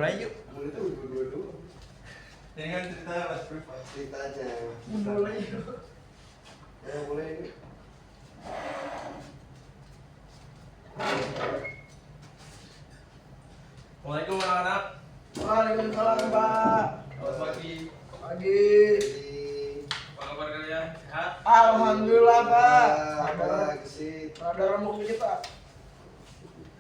mulai yuk. Mulai tuh dulu. Jangan cerita mas privat. Cerita aja. Mulai yuk. Ya mulai ini. Assalamualaikum anak-anak. Waalaikumsalam Pak. Selamat pagi. Pagi. Apa kabar kalian? Sehat? Alhamdulillah Pak. Apa kesit? Ada remuk dikit Pak.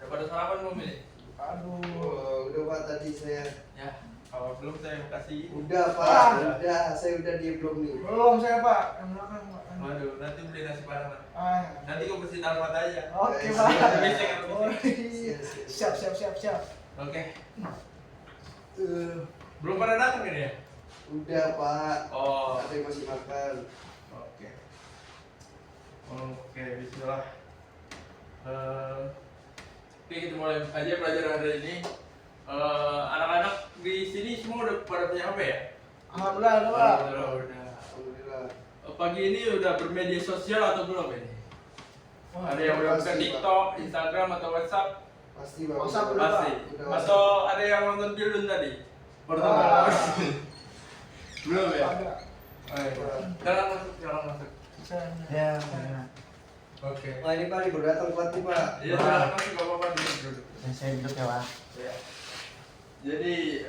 Udah pada sarapan belum ini? Aduh. Oh, udah Pak tadi saya. Ya, kalau belum saya mau kasih. Udah Pak, Ah. udah saya udah dia belum nih. Belum saya Pak. Yang belakang Pak. Waduh, nanti beli nasi padang. Mas. Ah. Nanti kau bersih alfat aja. Oke Siap, Pak. siap. Oh, Siap. Oke. Eh, Belum pada datang ini ya? udah Pak. Oh. Ada yang masih makan. Oke. Oke, bismillah. Oke, kita mulai aja pelajaran hari ini. Anak-anak di sini semua udah pada punya HP ya? Alhamdulillah ada Pak. Udah. Alhamdulillah. Pagi ini udah bermedia sosial atau belum ini? Wah, Ada yang udah buka pasti, TikTok, Instagram atau WhatsApp? Pasti Pak. WhatsApp udah, Pasti. Udah, Atau ada yang nonton film tadi? Ah. Belum ya? Ada. Jangan masuk. Ya. Oke. Wah ini Pak, ini baru datang Pak nih Pak. Iya, jangan masuk, gak apa-apa duduk. Saya duduk ya Pak. Ya. Jadi,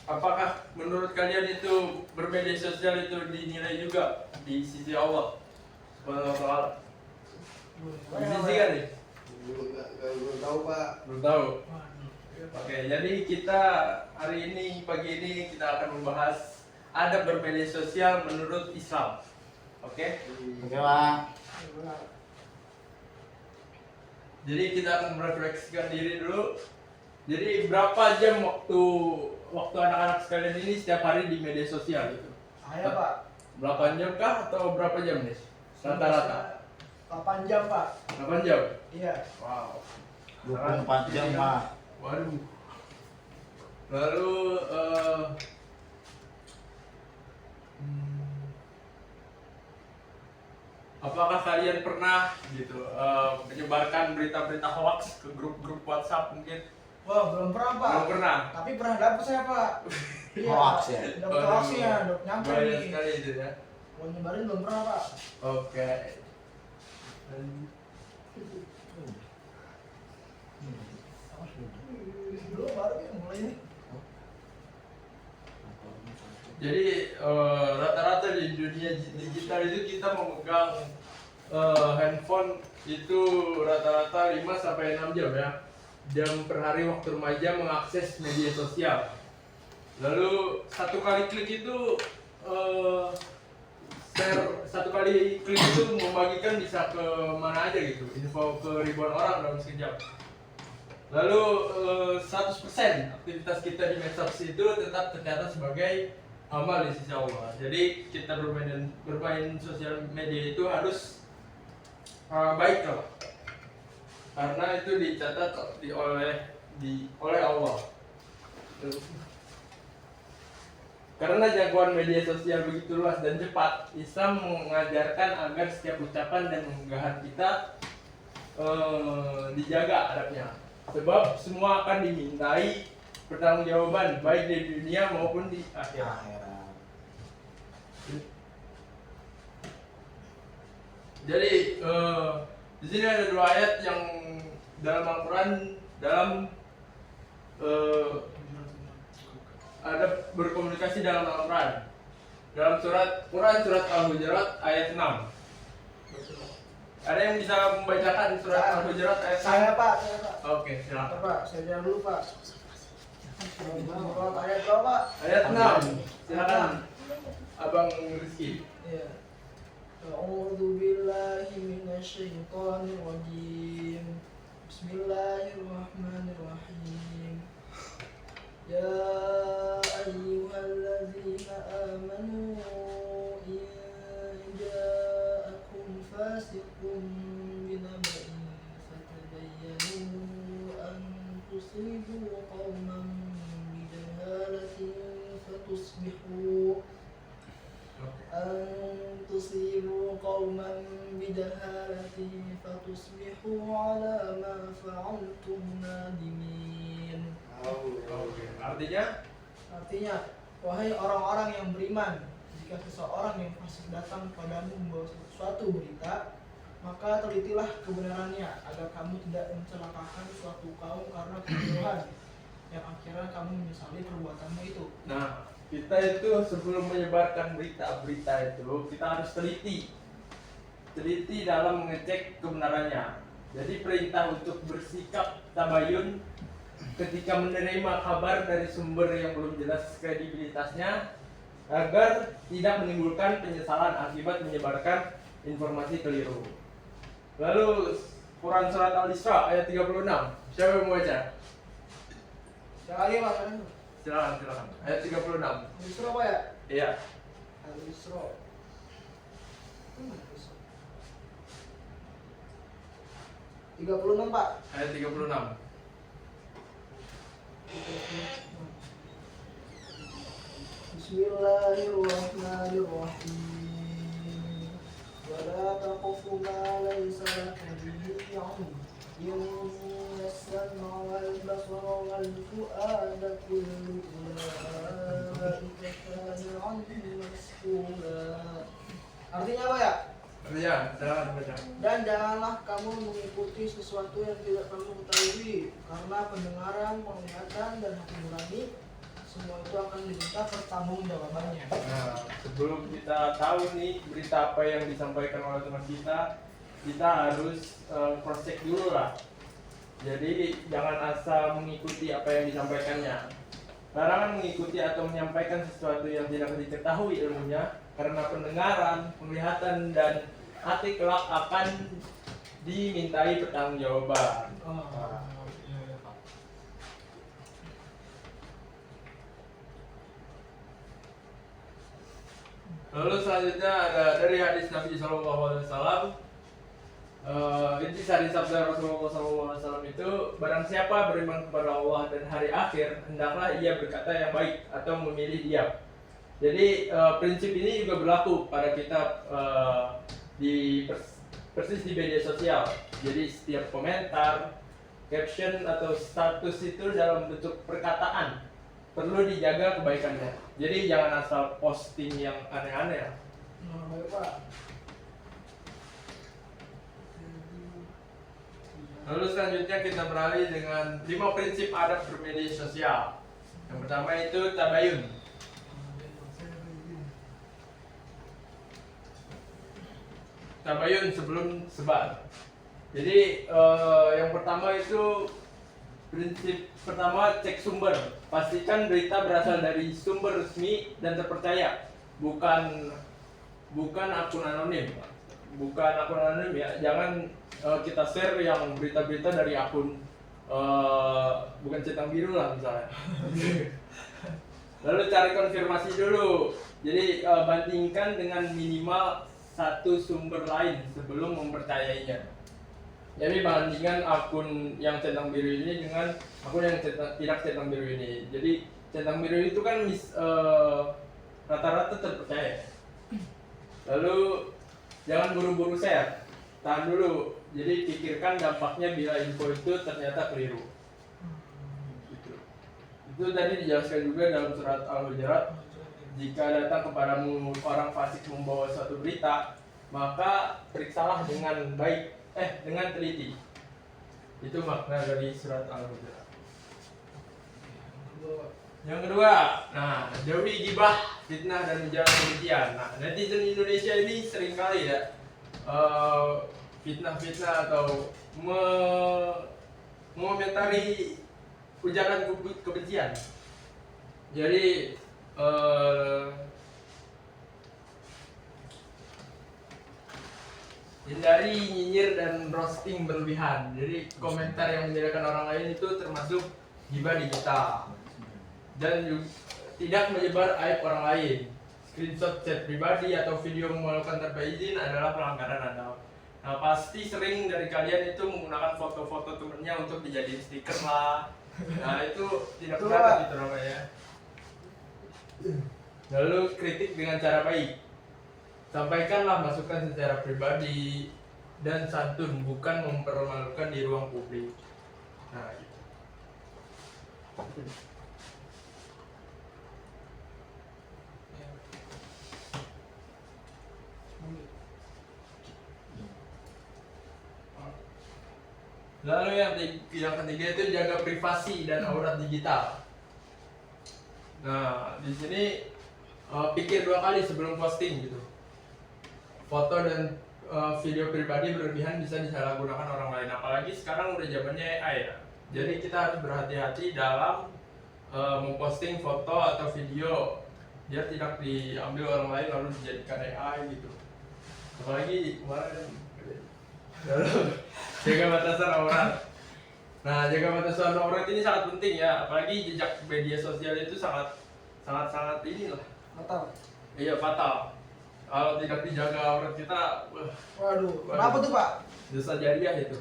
apakah menurut kalian itu bermedia sosial itu dinilai juga di sisi Allah Subhanahu wa Ta'ala? Di sisi kan nih? Belum tahu Pak. Belum tahu. Oke, jadi kita hari ini pagi ini kita akan membahas adab bermedia sosial menurut Islam. Oke? Oke Pak. Jadi kita akan merefleksikan diri dulu. Jadi berapa jam waktu anak-anak sekalian ini setiap hari di media sosial itu? Saya Pak. 8 jam kah atau berapa jam nih? Rata-rata 8 jam Pak. 8 jam. Iya. Wow. 24 jam Pak. Waduh. Lalu apakah kalian pernah gitu menyebarkan berita-berita hoax ke grup-grup WhatsApp mungkin? Wah, belum pernah Pak. Belum pernah. Tapi pernah dapet saya Pak. Iya. Hoax ya? Dapet hoaxnya, nyampe Banyak nih. sekali itu ya. Mau nyebarin belum pernah Pak. Oke. Belum baru ya mulai nih. Jadi rata-rata di dunia digital itu kita memegang handphone itu rata-rata 5 sampai 6 jam ya. Jam per hari waktu remaja mengakses media sosial. Lalu satu kali klik itu satu kali klik itu membagikan bisa ke mana aja gitu, info ke ribuan orang dalam sekejap. Lalu 100% aktivitas kita di medsos itu tetap tercatat sebagai amal di sisi Allah. Jadi kita bermain sosial media itu harus baik lah, karena itu dicatat oleh Allah. Karena jangkauan media sosial begitu luas dan cepat, Islam mengajarkan agar setiap ucapan dan unggahan kita dijaga adabnya. Sebab semua akan dimintai pertanggungjawaban baik di dunia maupun di akhirat. Jadi di sini ada 2 ayat yang dalam Al-Quran ada berkomunikasi dalam Al-Quran. Dalam surat Al-Hujurat ayat 6. Ada yang bisa membacakan surat Al-Hujurat ayat 6? Saya Pak. Oke, silakan. Pak, saya jalan dulu Pak. Ayat berapa Pak? Ayat 6. Silakan Abang Rizky. Iya. A'udzu billahi minasyaitonir rajim. Bismillahirrahmanirrahim. Ya ayyuhalladzina amanu in ja'akum fasiqun binaba'in fatabayyanu an tusibu qauman bijahalatin fatusbihu على ما فعلتم نادمين. Artinya, wahai orang-orang yang beriman, jika seseorang yang fasik datang padamu membawa suatu berita, maka telitilah kebenarannya agar kamu tidak mencelakakan suatu kaum karena kebodohan yang akhirnya kamu menyesali perbuatanmu itu. Nah, kita itu sebelum menyebarkan berita-berita itu kita harus teliti dalam mengecek kebenarannya. Jadi perintah untuk bersikap tabayun ketika menerima kabar dari sumber yang belum jelas kredibilitasnya agar tidak menimbulkan penyesalan akibat menyebarkan informasi keliru. Lalu Quran surat Al-Isra ayat 36. Siapa yang mau baca? Sekali Pak, Silakan. Ayat 36. Al-Isra apa ya? Iya. Al-Isra. 36 Pak. Ayat 36. Bismillahirrahmanirrahim. Wala taqfu ma laysa laka bihi ilm. Inna as-sam'a wal basara wal fu'ada kullu ulaika kana anhu mas'ula. Artinya apa ya? Artinya, silakan baca. Dan janganlah kamu mengikuti sesuatu yang tidak kamu ketahui, karena pendengaran, penglihatan, dan hati nurani semua itu akan diminta pertanggungjawabannya. Nah, sebelum kita tahu nih berita apa yang disampaikan oleh teman kita harus cross check dulu lah. Jadi jangan asal mengikuti apa yang disampaikannya. Larangan mengikuti atau menyampaikan sesuatu yang tidak diketahui ilmunya, karena pendengaran, penglihatan, dan hati kelak akan dimintai pertanggungjawaban. Lalu selanjutnya ada dari hadis Nabi SAW. Inti sari sabda Rasulullah SAW itu, barang siapa beriman kepada Allah dan hari akhir, hendaklah ia berkata yang baik atau memilih diam. Jadi prinsip ini juga berlaku pada kita persis di media sosial. Jadi setiap komentar, caption atau status itu dalam bentuk perkataan perlu dijaga kebaikannya. Jadi jangan asal posting yang aneh-aneh. Baik Pak. Lalu selanjutnya kita beralih dengan 5 prinsip adab bermedia sosial. Yang pertama itu tabayun. Tabayun sebelum sebar. Jadi yang pertama itu prinsip pertama, cek sumber. Pastikan berita berasal dari sumber resmi dan terpercaya, bukan akun anonim. Bukan akun anonim ya. Jangan kita share yang berita-berita dari akun bukan centang biru lah misalnya. Lalu cari konfirmasi dulu. Jadi bandingkan dengan minimal satu sumber lain sebelum mempercayainya. Jadi bandingkan akun yang centang biru ini dengan akun yang tidak centang biru ini. Jadi centang biru itu kan rata-rata terpercaya. Lalu jangan buru-buru share, tahan dulu. Jadi pikirkan dampaknya bila info itu ternyata keliru. Itu tadi dijelaskan juga dalam surat Al-Hujurat. Jika datang kepadamu orang fasik membawa suatu berita, maka periksalah dengan baik, dengan teliti. Itu makna dari surat Al-Hujurat. Yang kedua, jauhi gibah, fitnah, dan ujaran kebencian. Nah, netizen Indonesia ini seringkali ya fitnah-fitnah atau mengomentari ujaran kebencian. Jadi hindari nyinyir dan roasting berlebihan. Jadi komentar yang menjelekan orang lain itu termasuk gibah digital. Dan tidak menyebar aib orang lain. Screenshot chat pribadi atau video memalukan tanpa izin adalah pelanggaran adab. Nah, pasti sering dari kalian itu menggunakan foto-foto temennya untuk dijadiin stiker lah. Nah, itu tidak benar gitu namanya. Lalu kritik dengan cara baik. Sampaikanlah masukan secara pribadi dan santun, bukan mempermalukan di ruang publik. Nah, gitu. Lalu yang ketiga itu jaga privasi dan aurat digital. Nah, di sini pikir 2 kali sebelum posting gitu. Foto dan video pribadi berlebihan bisa disalahgunakan orang lain, apalagi sekarang udah zamannya AI ya. Jadi kita harus berhati-hati dalam memposting foto atau video biar tidak diambil orang lain lalu dijadikan AI gitu. Apalagi kemarin lalu jaga batasan aurat. Nah, jaga batasan aurat ini sangat penting ya, apalagi jejak media sosial itu sangat inilah Fatal. iya fatal. Kalau tidak dijaga aurat kita, Waduh, kenapa tuh Pak? dosa jariah itu.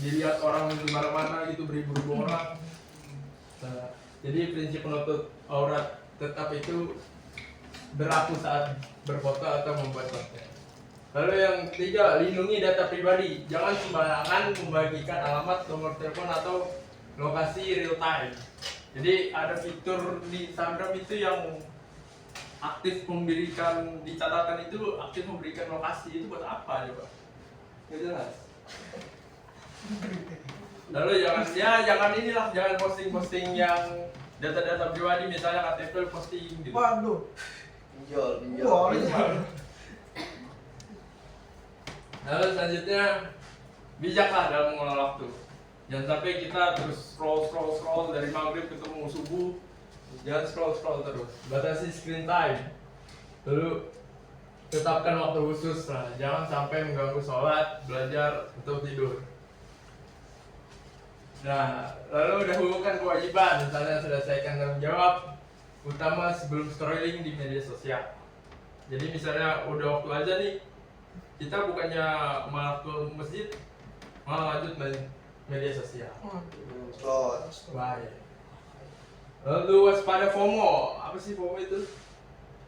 Dilihat orang di mana-mana gitu beribu-ribu orang. Nah, jadi prinsip menutup aurat tetap itu berlaku saat berfoto atau membuat konten. Lalu yang ketiga, lindungi data pribadi. Jangan sembarangan membagikan alamat, nomor telepon atau lokasi real time. Jadi ada fitur di Instagram itu yang aktif memberikan di catatan itu aktif memberikan lokasi, itu buat apa coba? Nggak jelas. Lalu jangan posting yang data-data pribadi, misalnya KTP posting gitu. Waduh. Pinjol. Wah, itu Lalu selanjutnya bijaklah dalam mengelola waktu. Jangan sampai kita terus scroll dari maghrib ketemu subuh. Jangan scroll terus. Batasi screen time. Lalu tetapkan waktu khusus lah. Jangan sampai mengganggu sholat, belajar, atau tidur. Nah, lalu dahulukan kewajiban, misalnya selesaikan tanggung jawab utama sebelum scrolling di media sosial. Jadi misalnya udah waktu aja nih, kita bukannya malah ke masjid, malah lanjut main media sosial. Slot. Baik. Lalu waspada FOMO. Apa sih FOMO itu?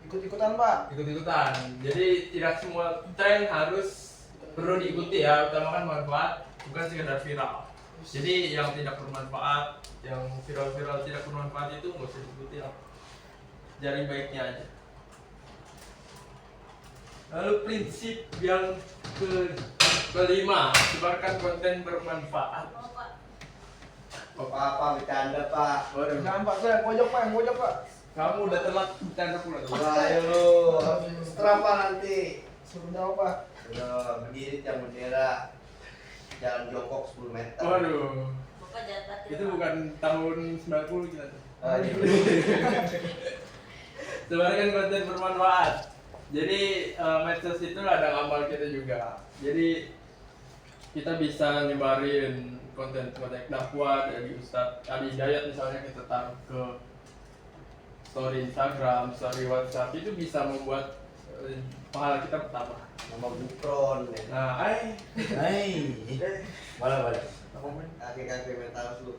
ikut-ikutan Pak. Ikut-ikutan. Jadi tidak semua tren harus perlu diikuti ya, utamakan manfaat, bukan sekedar viral. Jadi yang tidak bermanfaat, yang viral-viral tidak bermanfaat itu nggak usah diikuti lah. Cari baiknya aja. Lalu prinsip yang kelima, sebarkan konten bermanfaat. Apa bercanda Pak? Waduh, Jangan Pak, saya yang pojok Pak. kamu udah telat bercanda pula. Wah, ayo lu. Setelah Pak nanti. Suruh jawab Pak. Udah berdiri tiang bendera. Jalan jongkok 10 meter. Waduh, itu bukan tahun 90 kita tuh. Sebarkan konten bermanfaat. Jadi medsos itu ladang amal kita juga. Jadi kita bisa nyebarin konten-konten dakwah dari Ustadz Ali Hidayat misalnya, kita taruh ke story Instagram, story WhatsApp, itu bisa membuat pahala kita bertambah. Nama Bukron. Nah, Hai. Boleh. Kaki-kaki mental lu.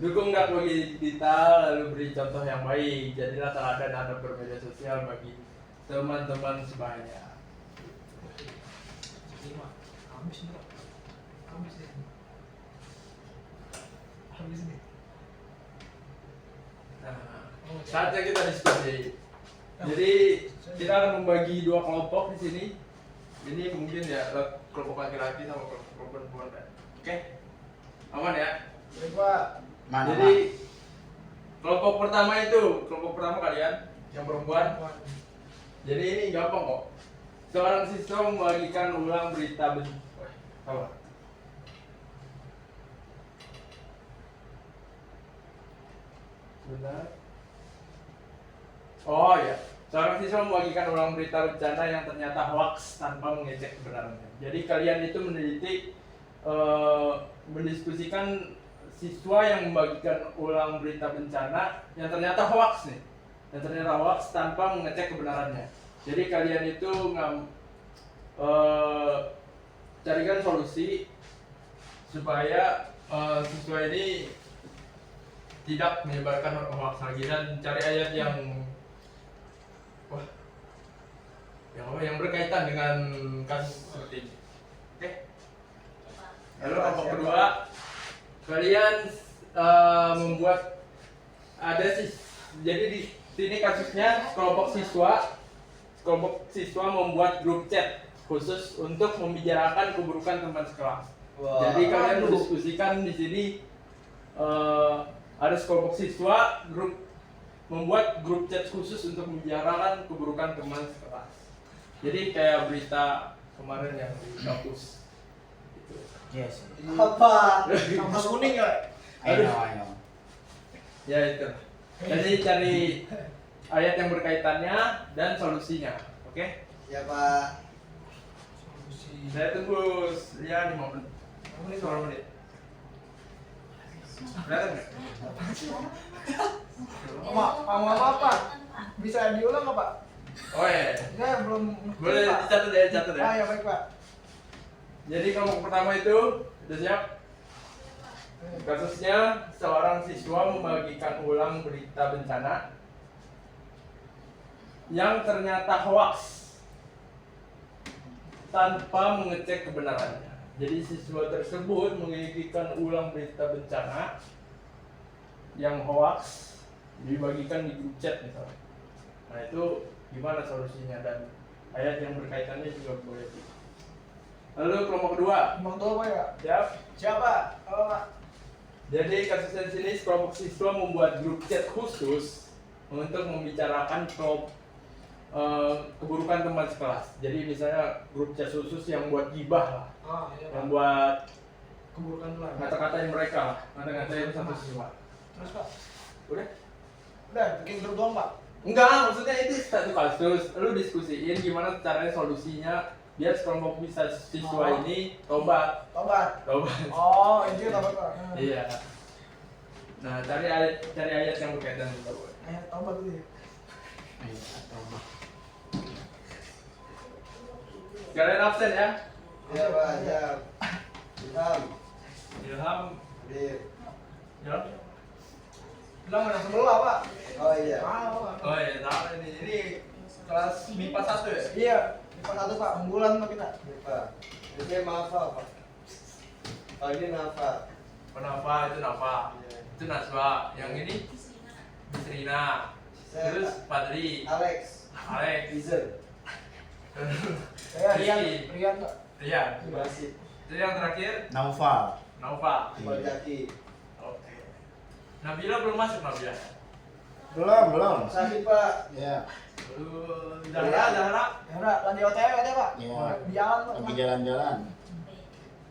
dukung dakwah digital, lalu beri contoh yang baik. Jadilah teladan dalam bermedia sosial bagi teman-teman sebaya. Habis nih Pak. Habis nih. Nah, saatnya kita diskusi. Jadi kita akan membagi 2 kelompok di sini. Ini mungkin ya kelompok laki-laki sama kelompok perempuan. Oke, aman ya. Baik Pak. Mana? Jadi kelompok pertama kalian yang perempuan. Jadi ini gampang kok. Seorang siswa membagikan ulang berita apa? Sebentar. Oh ya, seorang siswa membagikan ulang berita bencana yang ternyata hoax tanpa mengecek kebenarannya. Jadi kalian itu meneliti, mendiskusikan siswa yang membagikan ulang berita bencana yang ternyata hoax nih, tanpa mengecek kebenarannya. Jadi kalian itu carikan solusi supaya siswa ini tidak menyebarkan hoax lagi, dan cari ayat yang berkaitan dengan kasus seperti ini. Oke. Lalu kelompok kedua, kalian membuat jadi di sini kasusnya kelompok siswa membuat grup chat khusus untuk membicarakan keburukan teman sekelas. Wah. Jadi kalian Waduh. mendiskusikan di sini ada sekelompok siswa membuat grup chat khusus untuk membicarakan keburukan teman sekelas. Jadi kayak berita kemarin yang di kampus. Gitu. Yes. Apa? Kampus kuning ya? I know. Ya itu. Jadi cari ayat yang berkaitannya dan solusinya. Oke? Siapa? Saya tunggu ya 5 menit. 10 menit. Kelihatan nggak? Mau apa? Bisa diulang nggak Pak? Oh ya. Enggak, belum. Boleh Pak. dicatat ya, catat ya. Ah ya baik Pak. Jadi kelompok pertama itu sudah siap? Kasusnya seorang siswa membagikan ulang berita bencana yang ternyata hoax tanpa mengecek kebenarannya. Jadi siswa tersebut membagikan ulang berita bencana yang hoax dibagikan di grup chat misalnya. Nah itu gimana solusinya dan ayat yang berkaitannya juga boleh. Lalu kelompok kedua, Mau tahu Pak ya? siap? Siapa? Halo Pak. Jadi kasusnya di sini kelompok siswa membuat grup chat khusus untuk membicarakan keburukan teman sekelas. Jadi misalnya grup chat khusus yang buat gibah lah, Ah iya Pak. yang buat Keburukan dulu. Ya. ngata-ngatain mereka lah, ngata-ngatain satu siswa. Terus Pak? Udah? Udah, bikin grup doang Pak. Enggak, maksudnya itu satu kasus. Lu diskusiin gimana caranya solusinya biar sekelompok siswa Oh. ini tobat. Tobat. Tobat. Oh, ini tobat Pak. Iya. Nah, cari ayat yang berkaitan dengan tobat. Ayat tobat dulu ya. Kalian absen ya? Siapa? Siap. Ilham. Ilham. Hadir. Ya. Bilang mana sebelah Pak? Oh iya. Ah, Pak. Oh iya, tahu ini kelas MIPA 1 ya? Iya, IPA 1 Pak, unggulan Pak kita. Lupa. Ini Nafa Pak. Oh ini Nafa. Nafa itu Nafa. Iya. Itu Naswa. Yang ini Bisrina. Terus Padri. Alex. Alex. Izen. Saya Rian, Rizky. Rian Pak. Rian. Basit. Itu yang terakhir Naufal. Nova. Iqbal Jaki. Oke. Nabila belum masuk Nabila. Belum. Sakit Pak. Ya. Zahra. Ya udah, lagi OTW katanya Pak. Iya. Di jalan Pak. Lagi jalan-jalan.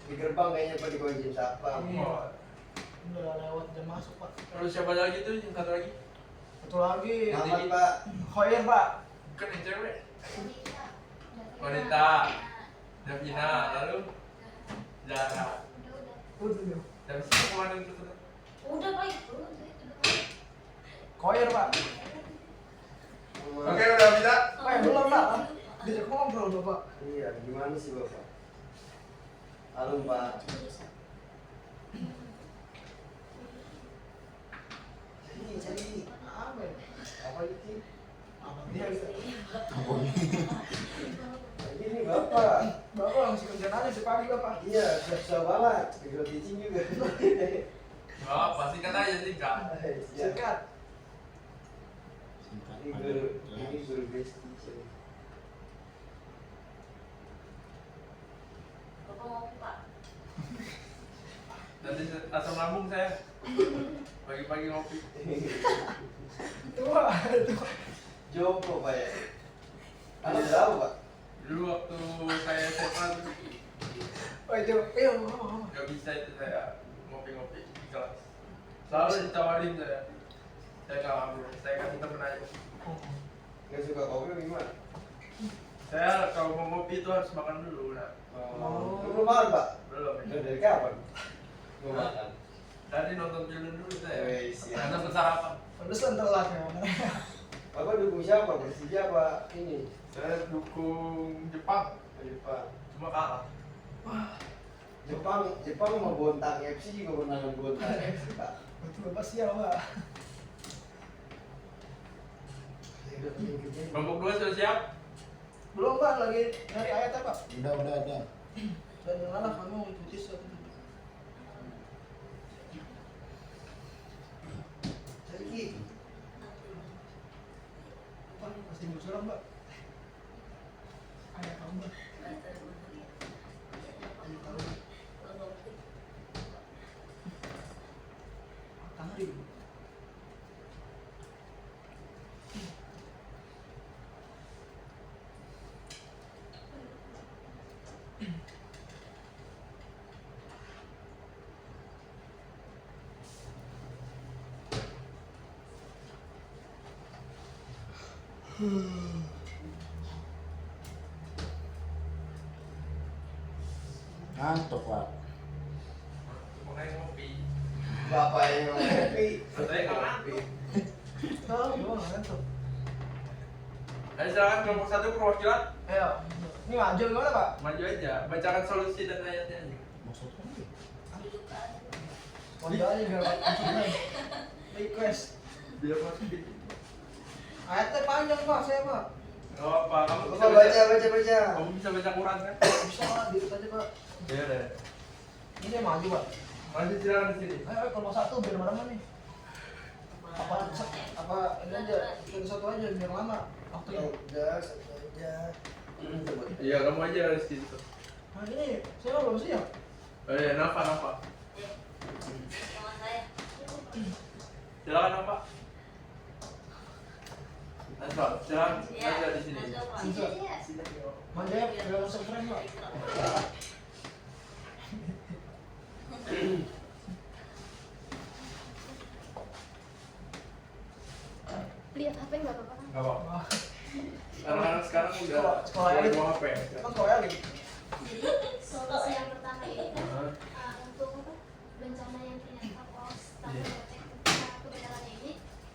Di gerbang kayaknya Pak dikunci siapa? Iya. Oh. Udah lewat jam masuk Pak. Terus siapa lagi tuh? Yang satu lagi? Satu lagi, Muhammad Pak. Khoir Pak. Kan yang cewek. Wanita. Davina. Lalu Zahra. Udah. Dan siapa kemarin itu? Udah baik. Khoir Pak. Oke, udah bisa. Pak, belum Pak. Diajak ngobrol dong Pak. Iya, gimana sih Bapak? Halo Pak. Cari. Apa ya? Apa itu? Apa dia bisa? Ini Bapak. Bapak masih kerjaan aja si pagi Bapak. Iya, siap-siap banget. Ikut teaching juga. Oh, pasti kan aja sih kak. Siap. Sikat. Ini guru best teacher. Bapak mau Pak. Nanti asam lambung saya. Pagi-pagi ngopi. Itu Pak. Joko Pak ya. Ada berapa Pak? Dulu waktu saya SMA tuh Oh itu, iya. nggak bisa itu saya ngopi-ngopi di kelas. Selalu ditawarin saya. Saya nggak ngambil. Saya kasih temen aja. Gak suka kopi gimana? Saya kalau mau ngopi itu harus makan dulu. Nah, Oh. Belum makan Pak? belum. Udah dari kapan? Belum makan. Tadi nonton film dulu saya. Wih, siap. Nonton bersarapan. Pantesan telat ya. Bapak dukung siapa? Persija apa ini? Saya dukung Jepang. Jepang. Cuma kalah. Jepang mau Bontang FC juga menang Bontang FC Pak. Betul Bapak sial Pak. Kelompok 2 sudah siap? Belum Pak, lagi nyari ayatnya Pak. Udah ada. Dan yang mana kamu mengikuti suatu Cari Pak, masih musuhan Pak. Ayat kamu Pak. Ayat kamu. antri. Ngantuk, Pak. Makanya ngopi. Bapak yang ngopi. Saya nggak ngantuk. Tahu gua nggak ngantuk. Ayo silakan kelompok 1 perwakilan. Ayo, ini maju gimana Pak? Maju aja, bacakan solusi dan ayatnya aja. Maksudnya apa? Maju aja biar maksudnya request. Biar masuk gitu. Ayatnya panjang Pak, saya Pak. Gak apa, kamu bisa Bapak baca. Kamu bisa baca Quran kan? Bisa Pak, diri aja Pak. Iya deh. Ini saya maju Pak. Maju silakan di sini. Ayo kelompok 1 biar mana nih? Apa ini aja, pilih satu aja biar lama waktunya. Udah, satu aja. Iya, kamu aja harus di situ. Nah ini, saya belum siap. Oh iya, Nafa. Sama saya. Silakan Nafa. Nafa, silakan Iya. aja di sini. Masuk, Pak. Bisa. Iya. Maju ya, biar masuk keren Pak. Lihat HP nggak apa-apa kan? Gak apa-apa. Anak-anak sekarang udah Sekolah elit. bawa HP. Kan kalau elit. Jadi solusi yang pertama ini untuk apa? Bencana yang ternyata hoax tanpa Iya. mengecek kebenarannya ini.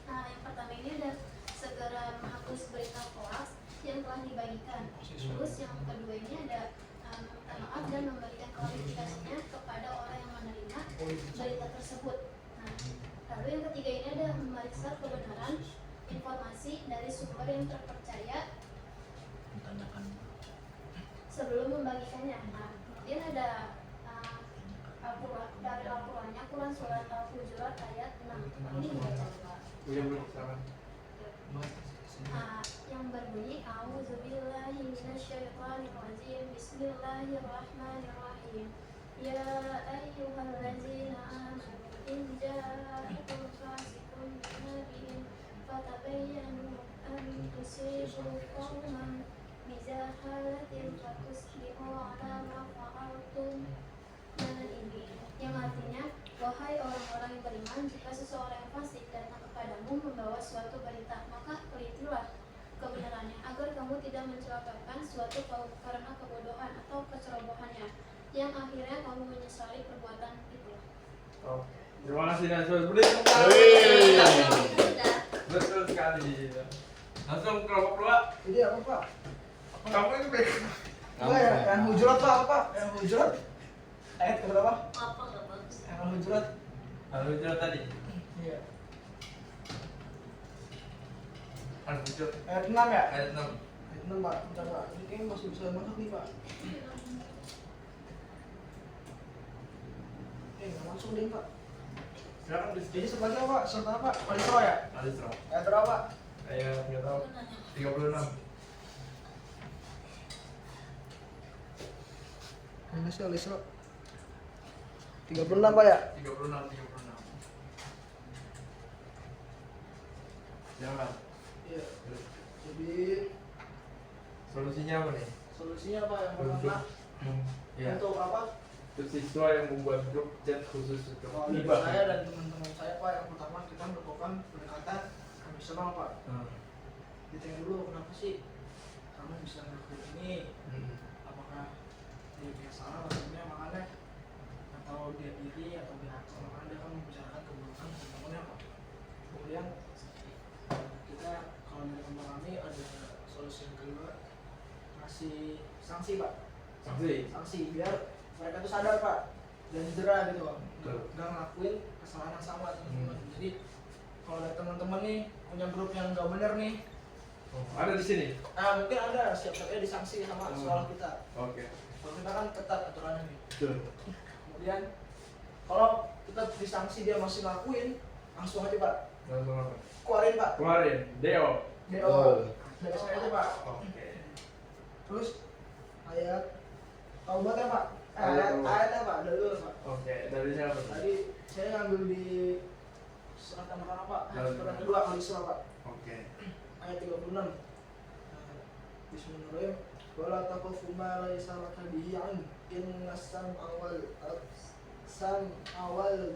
Yang pertama ini adalah segera menghapus berita hoax yang telah dibagikan. Terus yang kedua ini ada meminta maaf dan memberikan klarifikasinya kepada orang yang menerima berita tersebut. Nah, lalu yang ketiga ini ada memeriksa kebenaran informasi dari sumber yang terpercaya sebelum membagikannya. Nah, kemudian ada dari Al-Qur'annya, Quran surat Al-Hujurat ayat 6. Ini dibaca Pak. Iya, belum silakan. Yang berbunyi A'udzubillahi minasyaitonirrajim. Bismillahirrahmanirrahim. Ya ayyuhallazina amanu in ja'akum fasiqun binabiyyin fatabayyanu an tusibu qauman bijahalatin fatusbihu ala ma fa'altum. Dan ini yang artinya, wahai orang-orang yang beriman, jika seseorang yang fasik datang kepadamu membawa suatu berita, maka telitilah kebenarannya agar kamu tidak mencelakakan suatu kaum karena kebodohan atau kecerobohannya, yang akhirnya kamu menyesali perbuatan itu. Oh, terima kasih Nasrul. Boleh tepuk tangan. Sudah. Betul sekali. Langsung kelompok 2. Jadi apa Pak? Kamu ini baik. Enggak ya, yang hujurat Pak, apa? Yang hujurat. Ayat keberapa? Apa nggak bagus? Yang hujurat. Lalu jawab tadi. Iya. Lalu jawab. Ayat 6 ya? Ayat 6. Ayat 6 Pak, bentar Pak. Ini kayaknya masih bisa masuk nih Pak. Nggak masuk deh Pak. Silakan di Jadi sini. sebagai apa? Serta apa? Walisro ya? Ada serah. Ayat berapa? Ayat nggak tahu. 36. Ini sih Walisro 36 Pak ya? 36. Jangan. Iya. Jadi Solusinya apa nih? solusinya apa yang pertama? Ya. Untuk apa? Untuk siswa yang membuat grup chat khusus untuk Kalau dari hibah. saya dan teman-teman saya Pak, yang pertama kita melakukan pendekatan emosional Pak. Ditanya dulu kenapa sih kamu bisa ngelakuin ini? Apakah dia punya salah maksudnya makanya, atau dia iri atau dia nakal, makanya dia akan membicarakan keburukan teman-temannya Pak. Kemudian kita kalau dari memahami ada solusi yang kedua, ngasih sanksi Pak. Sanksi biar mereka tuh sadar Pak dan jera gitu Pak, nggak ngelakuin kesalahan yang sama teman-teman. Jadi kalau dari teman-teman nih punya grup yang nggak bener nih, Ada di sini. mungkin ada siap-siapnya disanksi sama sekolah kita. Oke. Kalau kita kan ketat aturannya nih. Betul. Kemudian kalau kita disanksi dia masih ngelakuin, langsung aja Pak Langsung apa? keluarin Pak. Keluarin. Deo. DO dari saya aja Pak. Oke. Terus ayat taubat ya Pak. Ayat taubat. Ayatnya Pak dari dulu Pak. Oke. Dari siapa? Tadi saya ngambil di Surat Al-Baqarah Pak, Surat surat kedua kali surah Pak, Oke. ayat 36. Bismillahirrahmanirrahim. Wala taqfu ma laysa laka bihi 'ilm, inna sam'a wal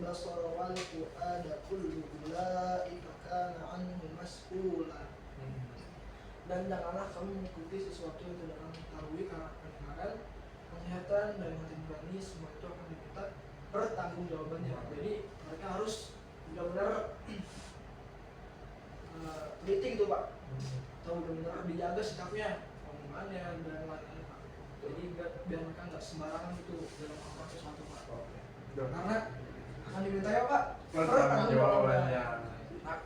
basara wal fu'ada kullu ulaika kana 'anhu mas'ula. Dan janganlah kamu mengikuti sesuatu yang tidak kamu ketahui, karena pendengaran, penglihatan, dan hati nurani semua itu akan diminta pertanggungjawabannya. Jadi mereka harus benar-benar teliti gitu Pak, atau benar-benar dijaga sikapnya, omongannya dan lain-lain Pak. Jadi biar mereka nggak sembarangan gitu dalam melakukan sesuatu Pak. Karena akan diminta ya Pak Pertanggungjawabannya.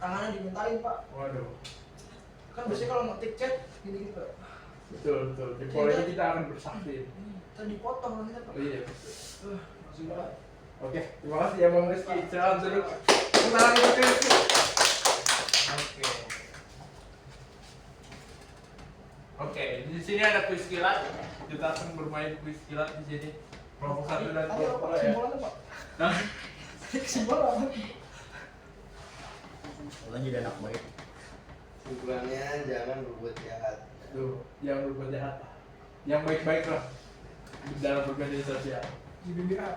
tangannya dimintain Pak. Waduh. Kan biasanya kalau ngetik chat gini-gitu Pak. Betul. Jempol ini kita akan bersaksi. Kita dipotong nanti Pak. Oh iya. Betul. Masih banget. Oke, terima kasih ya Bang Rizky. Salam duduk. Kenalan kita Rizky. Oke, di sini ada kuis kilat. Kita akan bermain kuis kilat di sini. Kelompok 1 dan Tadi kelompok apa 2 ya. kesimpulannya Pak? Nah, Kesimpulan apa? Kalian jadi anak baik. Kesimpulannya jangan berbuat jahat. tuh, yang berbuat jahat. Yang baik-baik lah dalam bermedia sosial. Di BBA.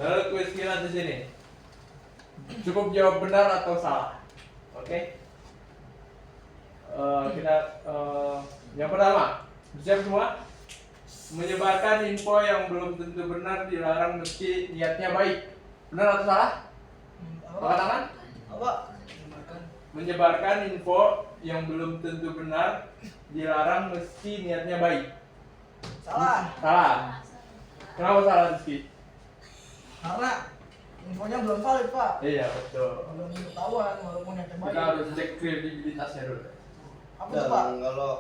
Lalu kuis kilat di sini. Cukup jawab benar atau salah. Oke. Yang pertama, siap semua? Menyebarkan info yang belum tentu benar dilarang meski niatnya baik. Benar atau salah? Angkat tangan. Apa? Dimakan. Menyebarkan info yang belum tentu benar dilarang meski niatnya baik. Salah. Salah. Kenapa salah Rizky? Karena infonya belum valid Pak. Iya betul. Belum ketahuan walaupun yang terbaik. Kita harus cek kredibilitasnya dulu. Apa tuh Pak? Kalau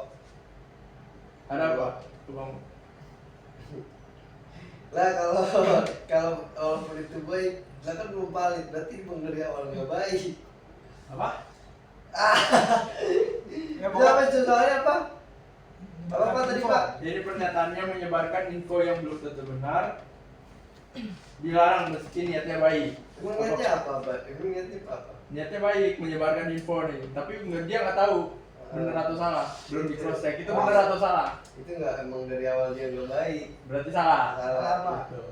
Ada apa? Bang. lah kalau itu baik, lah kan belum valid, berarti emang dari awal nggak baik. Apa? Ya Apa itu soalnya apa? Apa tadi info. Pak? Jadi pernyataannya menyebarkan info yang belum tentu benar dilarang meski niatnya baik. Emang niatnya apa Pak? Emang niatnya apa? Niatnya baik menyebarkan info nih, tapi dia nggak tahu benar atau salah, belum di cross check itu benar atau salah. Itu nggak emang dari awal dia nggak baik. Berarti salah. Salah. Salah. Betul.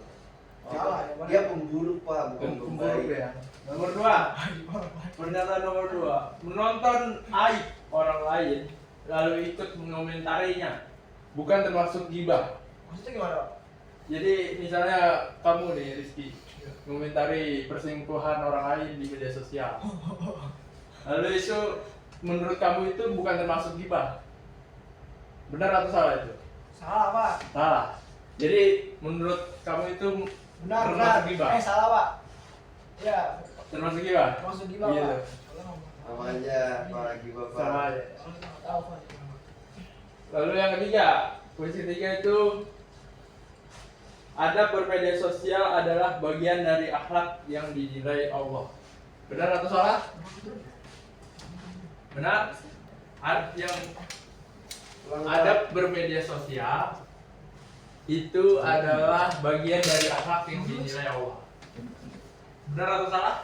Salah ya, Dia pemburuk Pak, bukan Pemburuk pembaik. ya. Nomor 2. Pernyataan nomor 2. Menonton aib orang lain lalu ikut mengomentarinya bukan termasuk gibah. Maksudnya gimana Pak? Jadi misalnya kamu nih Rizky mengomentari perselingkuhan orang lain di media sosial. Lalu itu menurut kamu itu bukan termasuk gibah. Benar atau salah itu? Salah Pak. Salah. Jadi menurut kamu itu Benar. termasuk gibah. Salah Pak. Ya, Termasuk gibah? termasuk gibah Iya. Pak. Soalnya ngomong- Sama aja, apalagi Bapak. Sama aja. Soalnya kita nggak tahu Pak. Lalu yang ketiga, poin ketiga itu adab bermedia sosial adalah bagian dari akhlak yang dinilai Allah. Benar atau salah? Benar. Adab bermedia sosial itu adalah bagian dari akhlak yang dinilai Allah. Benar atau salah?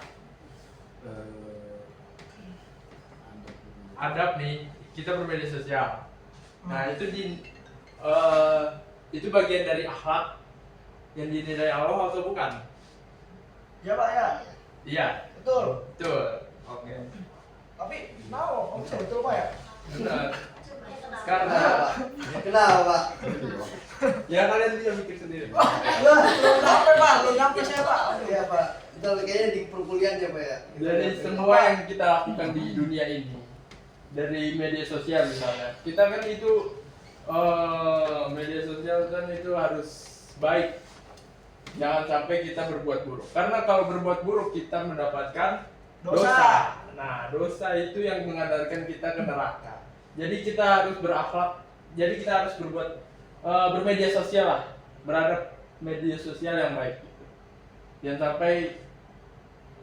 Adab nih, kita bermedia sosial. Nah itu bagian dari akhlak yang dinilai Allah atau bukan? Ya Pak ya. Iya. Betul. Betul. Oke. Tapi mau, bisa betul Pak ya? Benar. Karena Kenapa Pak? ya kalian bisa mikir sendiri. Belum sampai Pak, belum sampai saya Pak. Iya Pak. Kita kayaknya di perkuliahan ya Pak ya. Dari semua yang kita lakukan di dunia ini, dari media sosial misalnya, kita kan itu media sosial kan itu harus baik. Jangan sampai kita berbuat buruk. Karena kalau berbuat buruk kita mendapatkan dosa. Nah, dosa itu yang mengantarkan kita ke neraka. Jadi kita harus berakhlak. Jadi kita harus bermedia sosial lah, beradab media sosial yang baik. Jangan sampai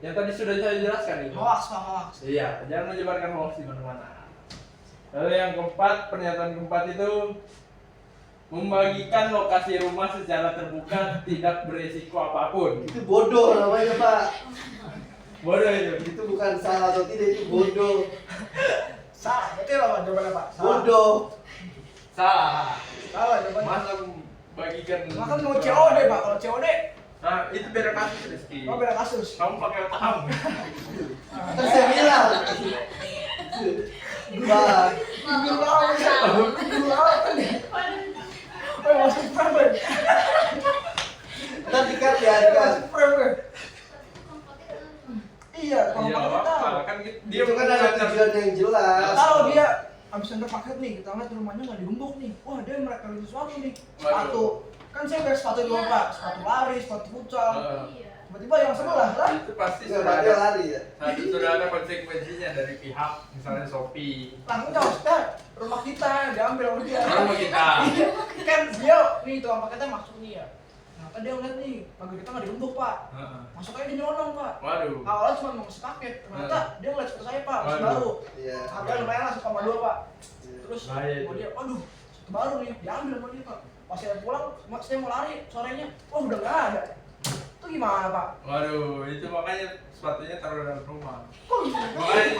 yang tadi sudah saya jelaskan itu. Hoax Pak, hoax. Iya, jangan menyebarkan hoax di mana-mana. Lalu yang keempat, pernyataan keempat itu membagikan lokasi rumah secara terbuka tidak beresiko apapun. Itu bodoh namanya Pak. Bodoh itu. Itu bukan salah atau tidak, itu bodoh. Salah, berarti apa jawabannya Pak? Salah. Bodoh. Salah. Salah jawabannya. Masa bagikan. Makan mau COD Pak, kalau COD Nah, itu beda kasus Rizky. oh beda kasus. Kamu pakai otak kamu. Kan saya bilang. Bah, Guru lawan ya. Guru lawan kan ya. Oh, masuk frame. ntar dikat ya, dikat. Masuk frame. Iya, kalau Iya, pakai tahu. apa kan dia Itu kan ada tujuan yang jelas. Kalau dia habis ngantar paket nih, kita lihat rumahnya nggak digembok nih. Wah, dia mereka beli sesuatu nih. Sepatu. Kan saya beli sepatu juga Pak, sepatu lari, sepatu futsal. Tiba-tiba yang sebelah lah. Itu pasti Nggak sudah ada ada. lari ya. Satu sudah ada konsekuensinya dari pihak misalnya Shopee. Lah enggak, maksudnya rumah kita yang diambil sama dia. Rumah kita. Iya, kan dia nih tukang paketnya masuk nih ya. Nah, kan dia ngeliat nih, pagar kita nggak digembok Pak. Heeh. Masuk aja dia nyolong Pak. Waduh. Awalnya cuma mau ngasih paket, ternyata dia ngeliat sepatu saya Pak, masih Waduh. baru. Iya. Harga lumayan lah 1,2 Pak. Iya. Terus Bahaya itu. mau dia, waduh, sepatu baru nih, diambil sama dia Pak. Pas saya pulang, saya mau lari sorenya, wah udah nggak ada. Itu gimana Pak? Waduh, itu makanya sepatunya taruh dalam rumah. Kok gitu? Makanya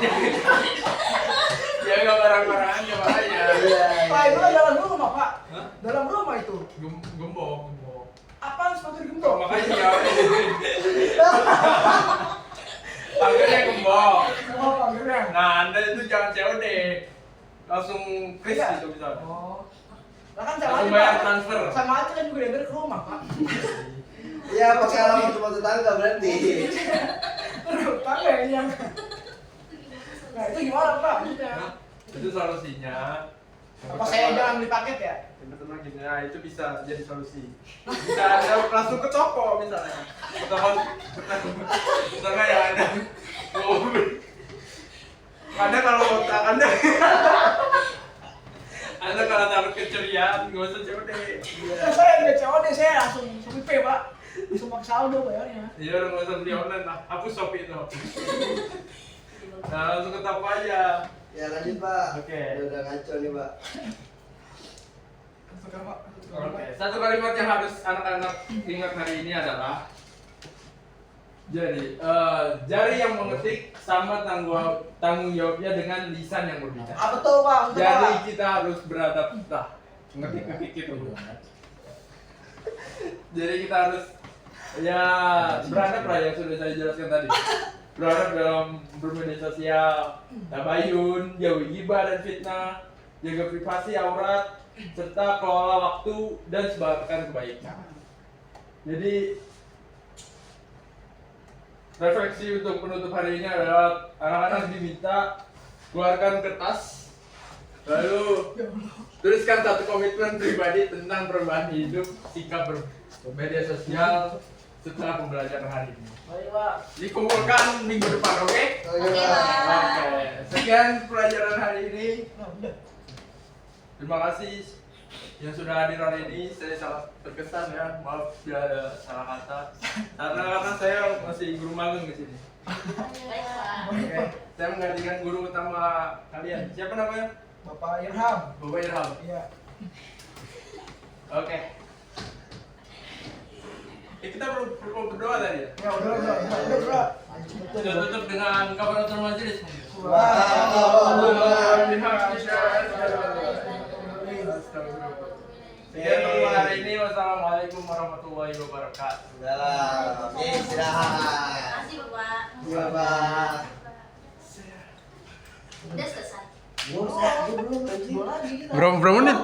ya nggak barang-barangnya makanya. Iya. Pak itu kan dalam rumah Pak. Hah? Dalam rumah itu. Gembok. Apaan sepatu digembok? Makanya ya. Pagernya gembok. Oh, pagarnya. Nah, Anda itu jangan COD. Langsung kris Iya. gitu bisa. Oh. Lah kan sama Langsung aja bayar Pak. transfer. Sama aja kan juga diantar ke rumah Pak. Iya, pakai alamat rumah tetangga berarti. Aduh, tangga yang. Nah itu gimana Pak? Maksudnya? Itu solusinya. Apa saya jangan beli paket ya? Yang pertama gini, nah itu bisa jadi solusi. Bisa ada langsung ke toko misalnya. Misalnya ya ada. Anda kalau Anda kalau takut keceriaan, nggak usah COD. Nah, saya nggak COD, saya langsung Shopee Pak. Langsung pakai saldo bayarnya. Iya, nggak usah beli online lah. Hapus Shopee itu. Nah, langsung ke toko aja. Ya lanjut Pak. Oke. Udah ngaco nih Pak. Sekarang Pak. Oke, satu kalimat yang harus anak-anak ingat hari ini adalah jadi jari yang mengetik sama tanggung jawabnya dengan lisan yang berbicara. Ah betul Pak, betul Jadi Pak. kita harus beradab ngetik gitu. Jadi kita harus ya beradab lah yang sudah saya jelaskan tadi. Beradab dalam bermedia sosial, tabayun, jauhi gibah dan fitnah, jaga privasi aurat, serta kelola waktu dan sebarkan kebaikan. Jadi refleksi untuk penutup hari ini adalah anak-anak diminta keluarkan kertas, lalu tuliskan satu komitmen pribadi tentang perubahan hidup, sikap bermedia sosial setelah pembelajaran hari ini. Baik Pak. Dikumpulkan minggu depan, oke? Oke Pak. Oke. Sekian pelajaran hari ini. Nah udah. Terima kasih yang sudah hadir hari ini. Saya sangat terkesan ya. Maaf bila ada salah kata. Karena saya masih guru magang di sini. Oke. Saya menggantikan guru utama kalian. Siapa namanya? Bapak Irham. Bapak Irham. Iya. Oke. Kita perlu berdoa tadi ya. Ya udah. Kita tutup dengan kafaratul majelis. Sekian untuk hari ini. Wassalamualaikum warahmatullahi wabarakatuh. Udah. Oke, istirahat. Makasih Bapak. Iya Pak. Udah selesai. Belum, saya belum anjing. Dua lagi kita. Berapa menit?